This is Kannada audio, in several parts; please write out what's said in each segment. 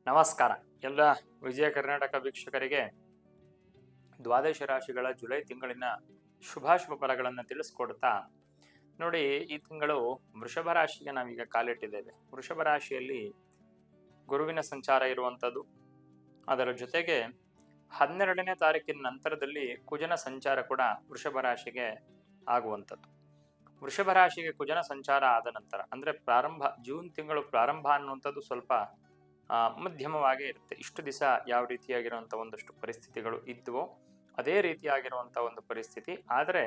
ನಮಸ್ಕಾರ. ಎಲ್ಲ ವಿಜಯ ಕರ್ನಾಟಕ ವೀಕ್ಷಕರಿಗೆ ದ್ವಾದಶ ರಾಶಿಗಳ ಜುಲೈ ತಿಂಗಳಿನ ಶುಭಾಶುಭ ಫಲಗಳನ್ನು ತಿಳಿಸ್ಕೊಡ್ತಾ ನೋಡಿ, ಈ ತಿಂಗಳು ವೃಷಭ ರಾಶಿಗೆ ನಾವೀಗ ಕಾಲಿಟ್ಟಿದ್ದೇವೆ. ವೃಷಭ ರಾಶಿಯಲ್ಲಿ ಗುರುವಿನ ಸಂಚಾರ ಇರುವಂಥದ್ದು, ಅದರ ಜೊತೆಗೆ 12ನೇ ತಾರೀಕಿನ ನಂತರದಲ್ಲಿ ಕುಜನ ಸಂಚಾರ ಕೂಡ ವೃಷಭ ರಾಶಿಗೆ ಆಗುವಂಥದ್ದು. ವೃಷಭ ರಾಶಿಗೆ ಕುಜನ ಸಂಚಾರ ಆದ ನಂತರ ಅಂದ್ರೆ ಜೂನ್ ತಿಂಗಳು ಪ್ರಾರಂಭ ಅನ್ನುವಂಥದ್ದು ಸ್ವಲ್ಪ ಮಧ್ಯಮವಾಗಿ ಇರುತ್ತೆ. ಇಷ್ಟು ದಿವಸ ಯಾವ ರೀತಿಯಾಗಿರುವಂಥ ಒಂದಷ್ಟು ಪರಿಸ್ಥಿತಿಗಳು ಇದ್ವೋ ಅದೇ ರೀತಿಯಾಗಿರುವಂಥ ಒಂದು ಪರಿಸ್ಥಿತಿ. ಆದರೆ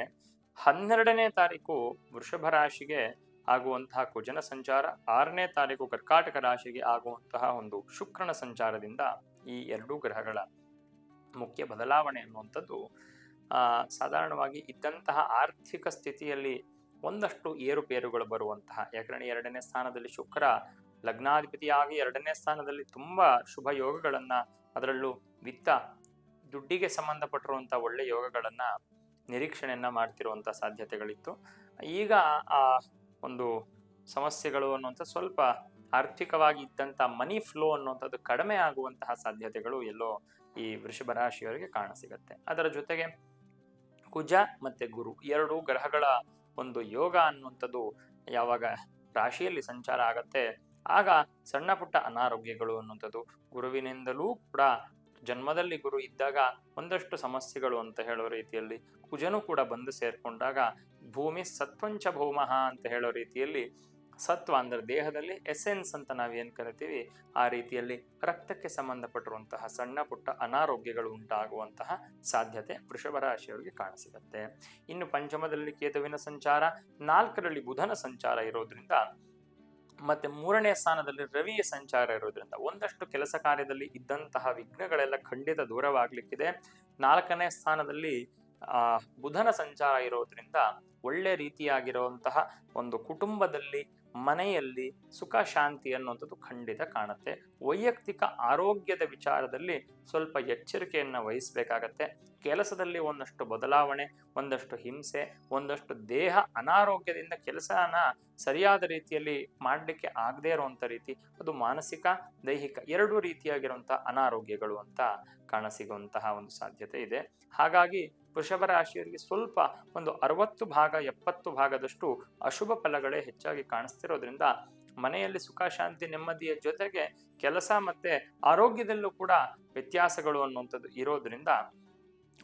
12ನೇ ತಾರೀಕು ವೃಷಭ ರಾಶಿಗೆ ಆಗುವಂತಹ ಕುಜನ ಸಂಚಾರ, 6ನೇ ತಾರೀಕು ಕರ್ಕಾಟಕ ರಾಶಿಗೆ ಆಗುವಂತಹ ಒಂದು ಶುಕ್ರನ ಸಂಚಾರದಿಂದ ಈ ಎರಡೂ ಗ್ರಹಗಳ ಮುಖ್ಯ ಬದಲಾವಣೆ ಅನ್ನುವಂಥದ್ದು ಸಾಧಾರಣವಾಗಿ ಇದ್ದಂತಹ ಆರ್ಥಿಕ ಸ್ಥಿತಿಯಲ್ಲಿ ಒಂದಷ್ಟು ಏರುಪೇರುಗಳು ಬರುವಂತಹ, ಯಾಕಂದ್ರೆ 2ನೇ ಸ್ಥಾನದಲ್ಲಿ ಶುಕ್ರ ಲಗ್ನಾಧಿಪತಿಯಾಗಿ 2ನೇ ಸ್ಥಾನದಲ್ಲಿ ತುಂಬಾ ಶುಭ ಯೋಗಗಳನ್ನ, ಅದರಲ್ಲೂ ವಿತ್ತ ದುಡ್ಡಿಗೆ ಸಂಬಂಧಪಟ್ಟಿರುವಂತಹ ಒಳ್ಳೆ ಯೋಗಗಳನ್ನ ನಿರೀಕ್ಷಣೆಯನ್ನ ಮಾಡ್ತಿರುವಂತ ಸಾಧ್ಯತೆಗಳಿತ್ತು. ಈಗ ಆ ಒಂದು ಸಮಸ್ಯೆಗಳು ಅನ್ನುವಂಥ ಸ್ವಲ್ಪ ಆರ್ಥಿಕವಾಗಿ ಇದ್ದಂತ ಮನಿ ಫ್ಲೋ ಅನ್ನುವಂಥದ್ದು ಕಡಿಮೆ ಆಗುವಂತಹ ಸಾಧ್ಯತೆಗಳು ಎಲ್ಲೋ ಈ ವೃಷಭ ರಾಶಿಯವರಿಗೆ ಕಾಣಸಿಗತ್ತೆ. ಅದರ ಜೊತೆಗೆ ಕುಜ ಮತ್ತೆ ಗುರು ಎರಡೂ ಗ್ರಹಗಳ ಒಂದು ಯೋಗ ಅನ್ನುವಂಥದ್ದು ಯಾವಾಗ ರಾಶಿಯಲ್ಲಿ ಸಂಚಾರ ಆಗತ್ತೆ, ಆಗ ಸಣ್ಣ ಪುಟ್ಟ ಅನಾರೋಗ್ಯಗಳು ಅನ್ನುವಂಥದ್ದು, ಗುರುವಿನಿಂದಲೂ ಕೂಡ ಜನ್ಮದಲ್ಲಿ ಗುರು ಇದ್ದಾಗ ಒಂದಷ್ಟು ಸಮಸ್ಯೆಗಳು ಅಂತ ಹೇಳೋ ರೀತಿಯಲ್ಲಿ, ಕುಜನು ಕೂಡ ಬಂದು ಸೇರ್ಕೊಂಡಾಗ ಭೂಮಿ ಸತ್ವಂಚ ಭೌಮಃ ಅಂತ ಹೇಳೋ ರೀತಿಯಲ್ಲಿ, ಸತ್ವ ಅಂದ್ರೆ ದೇಹದಲ್ಲಿ ಎಸೆನ್ಸ್ ಅಂತ ನಾವೇನ್ ಕರಿತೀವಿ, ಆ ರೀತಿಯಲ್ಲಿ ರಕ್ತಕ್ಕೆ ಸಂಬಂಧಪಟ್ಟಿರುವಂತಹ ಸಣ್ಣ ಪುಟ್ಟ ಅನಾರೋಗ್ಯಗಳು ಉಂಟಾಗುವಂತಹ ಸಾಧ್ಯತೆ ವೃಷಭ ರಾಶಿಯವರಿಗೆ ಕಾಣಸಿಗತ್ತೆ. ಇನ್ನು ಪಂಚಮದಲ್ಲಿ ಕೇತುವಿನ ಸಂಚಾರ, 4ರಲ್ಲಿ ಬುಧನ ಸಂಚಾರ ಇರೋದ್ರಿಂದ, ಮತ್ತೆ 3ನೇ ಸ್ಥಾನದಲ್ಲಿ ರವಿಯ ಸಂಚಾರ ಇರೋದ್ರಿಂದ ಒಂದಷ್ಟು ಕೆಲಸ ಕಾರ್ಯದಲ್ಲಿ ಇದ್ದಂತಹ ವಿಘ್ನಗಳೆಲ್ಲ ಖಂಡಿತ ದೂರವಾಗ್ಲಿಕ್ಕಿದೆ. 4ನೇ ಸ್ಥಾನದಲ್ಲಿ ಬುಧನ ಸಂಚಾರ ಇರೋದ್ರಿಂದ ಒಳ್ಳೆ ರೀತಿಯಾಗಿರುವಂತಹ ಒಂದು ಕುಟುಂಬದಲ್ಲಿ, ಮನೆಯಲ್ಲಿ ಸುಖ ಶಾಂತಿ ಅನ್ನುವಂಥದ್ದು ಖಂಡಿತ ಕಾಣುತ್ತೆ. ವೈಯಕ್ತಿಕ ಆರೋಗ್ಯದ ವಿಚಾರದಲ್ಲಿ ಸ್ವಲ್ಪ ಎಚ್ಚರಿಕೆಯನ್ನ ವಹಿಸ್ಬೇಕಾಗತ್ತೆ. ಕೆಲಸದಲ್ಲಿ ಒಂದಷ್ಟು ಬದಲಾವಣೆ, ಒಂದಷ್ಟು ಹಿಂಸೆ, ಒಂದಷ್ಟು ದೇಹ ಅನಾರೋಗ್ಯದಿಂದ ಕೆಲಸನ ಸರಿಯಾದ ರೀತಿಯಲ್ಲಿ ಮಾಡಲಿಕ್ಕೆ ಆಗದೇ ಇರುವಂತ ರೀತಿ, ಅದು ಮಾನಸಿಕ ದೈಹಿಕ ಎರಡೂ ರೀತಿಯಾಗಿರುವಂತಹ ಅನಾರೋಗ್ಯಗಳು ಅಂತ ಕಾಣಸಿಗುವಂತಹ ಒಂದು ಸಾಧ್ಯತೆ ಇದೆ. ಹಾಗಾಗಿ ವೃಷಭ ರಾಶಿಯವರಿಗೆ ಸ್ವಲ್ಪ ಒಂದು 60 ಭಾಗ 70 ಭಾಗದಷ್ಟು ಅಶುಭ ಫಲಗಳೇ ಹೆಚ್ಚಾಗಿ ಕಾಣಿಸ್ತಿರೋದ್ರಿಂದ ಮನೆಯಲ್ಲಿ ಸುಖ ಶಾಂತಿ ನೆಮ್ಮದಿಯ ಜೊತೆಗೆ ಕೆಲಸ ಮತ್ತೆ ಆರೋಗ್ಯದಲ್ಲೂ ಕೂಡ ವ್ಯತ್ಯಾಸಗಳು ಅನ್ನುವಂಥದ್ದು ಇರೋದ್ರಿಂದ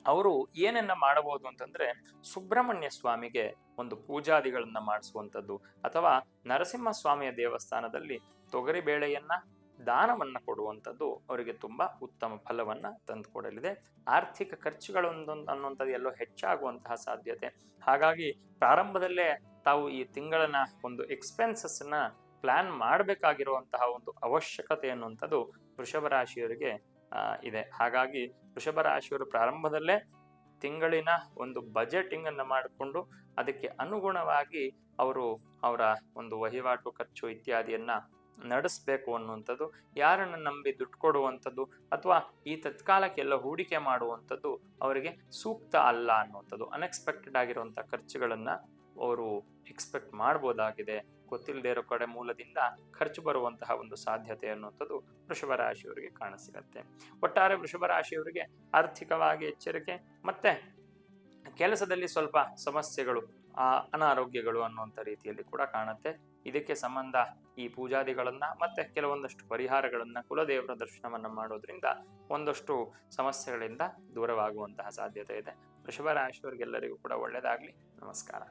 ಅವರು ಏನನ್ನ ಮಾಡಬಹುದು ಅಂತಂದ್ರೆ, ಸುಬ್ರಹ್ಮಣ್ಯ ಸ್ವಾಮಿಗೆ ಒಂದು ಪೂಜಾದಿಗಳನ್ನ ಮಾಡಿಸುವಂಥದ್ದು, ಅಥವಾ ನರಸಿಂಹ ಸ್ವಾಮಿಯ ದೇವಸ್ಥಾನದಲ್ಲಿ ತೊಗರಿ ಬೇಳೆಯನ್ನ ದಾನವನ್ನ ಕೊಡುವಂಥದ್ದು ಅವರಿಗೆ ತುಂಬಾ ಉತ್ತಮ ಫಲವನ್ನ ತಂದುಕೊಡಲಿದೆ. ಆರ್ಥಿಕ ಖರ್ಚುಗಳು ಅನ್ನುವಂಥದ್ದು ಎಲ್ಲೋ ಹೆಚ್ಚಾಗುವಂತಹ ಸಾಧ್ಯತೆ. ಹಾಗಾಗಿ ಪ್ರಾರಂಭದಲ್ಲೇ ತಾವು ಈ ತಿಂಗಳನ್ನ ಒಂದು ಎಕ್ಸ್ಪೆನ್ಸಸ್ ನ ಪ್ಲಾನ್ ಮಾಡಬೇಕಾಗಿರುವಂತಹ ಒಂದು ಅವಶ್ಯಕತೆ ಅನ್ನುವಂಥದ್ದು ವೃಷಭ ರಾಶಿಯವರಿಗೆ ಇದೆ. ಹಾಗಾಗಿ ವೃಷಭ ರಾಶಿಯವರು ಪ್ರಾರಂಭದಲ್ಲೇ ತಿಂಗಳಿನ ಒಂದು ಬಜೆಟಿಂಗ್ ಅನ್ನ ಮಾಡಿಕೊಂಡು ಅದಕ್ಕೆ ಅನುಗುಣವಾಗಿ ಅವರು ಅವರ ಒಂದು ವಹಿವಾಟು ಖರ್ಚು ಇತ್ಯಾದಿಯನ್ನ ನಡೆಸಬೇಕು ಅನ್ನುವಂಥದ್ದು, ಯಾರನ್ನ ನಂಬಿ ದುಡ್ಡು ಕೊಡುವಂಥದ್ದು ಅಥವಾ ಈ ತತ್ಕಾಲಕ್ಕೆಲ್ಲ ಹೂಡಿಕೆ ಮಾಡುವಂಥದ್ದು ಅವರಿಗೆ ಸೂಕ್ತ ಅಲ್ಲ ಅನ್ನುವಂಥದ್ದು. ಅನ್ಎಕ್ಸ್ಪೆಕ್ಟೆಡ್ ಆಗಿರುವಂತಹ ಖರ್ಚುಗಳನ್ನ ಅವರು ಎಕ್ಸ್ಪೆಕ್ಟ್ ಮಾಡ್ಬೋದಾಗಿದೆ. ಗೊತ್ತಿಲ್ಲದೆ ಇರೋ ಕಡೆ ಮೂಲದಿಂದ ಖರ್ಚು ಬರುವಂತಹ ಒಂದು ಸಾಧ್ಯತೆ ಅನ್ನುವಂಥದ್ದು ವೃಷಭ ರಾಶಿಯವರಿಗೆ ಕಾಣಸಿಗತ್ತೆ. ಒಟ್ಟಾರೆ ವೃಷಭ ರಾಶಿಯವರಿಗೆ ಆರ್ಥಿಕವಾಗಿ ಎಚ್ಚರಿಕೆ, ಮತ್ತೆ ಕೆಲಸದಲ್ಲಿ ಸ್ವಲ್ಪ ಸಮಸ್ಯೆಗಳು, ಅನಾರೋಗ್ಯಗಳು ಅನ್ನುವಂಥ ರೀತಿಯಲ್ಲಿ ಕೂಡ ಕಾಣುತ್ತೆ. ಇದಕ್ಕೆ ಸಂಬಂಧ ಈ ಪೂಜಾದಿಗಳನ್ನ ಮತ್ತೆ ಕೆಲವೊಂದಷ್ಟು ಪರಿಹಾರಗಳನ್ನ, ಕುಲದೇವರ ದರ್ಶನವನ್ನ ಮಾಡೋದ್ರಿಂದ ಒಂದಷ್ಟು ಸಮಸ್ಯೆಗಳಿಂದ ದೂರವಾಗುವಂತಹ ಸಾಧ್ಯತೆ ಇದೆ. ವೃಷಭ ರಾಶಿಯವರಿಗೆಲ್ಲರಿಗೂ ಕೂಡ ಒಳ್ಳೆಯದಾಗ್ಲಿ. ನಮಸ್ಕಾರ.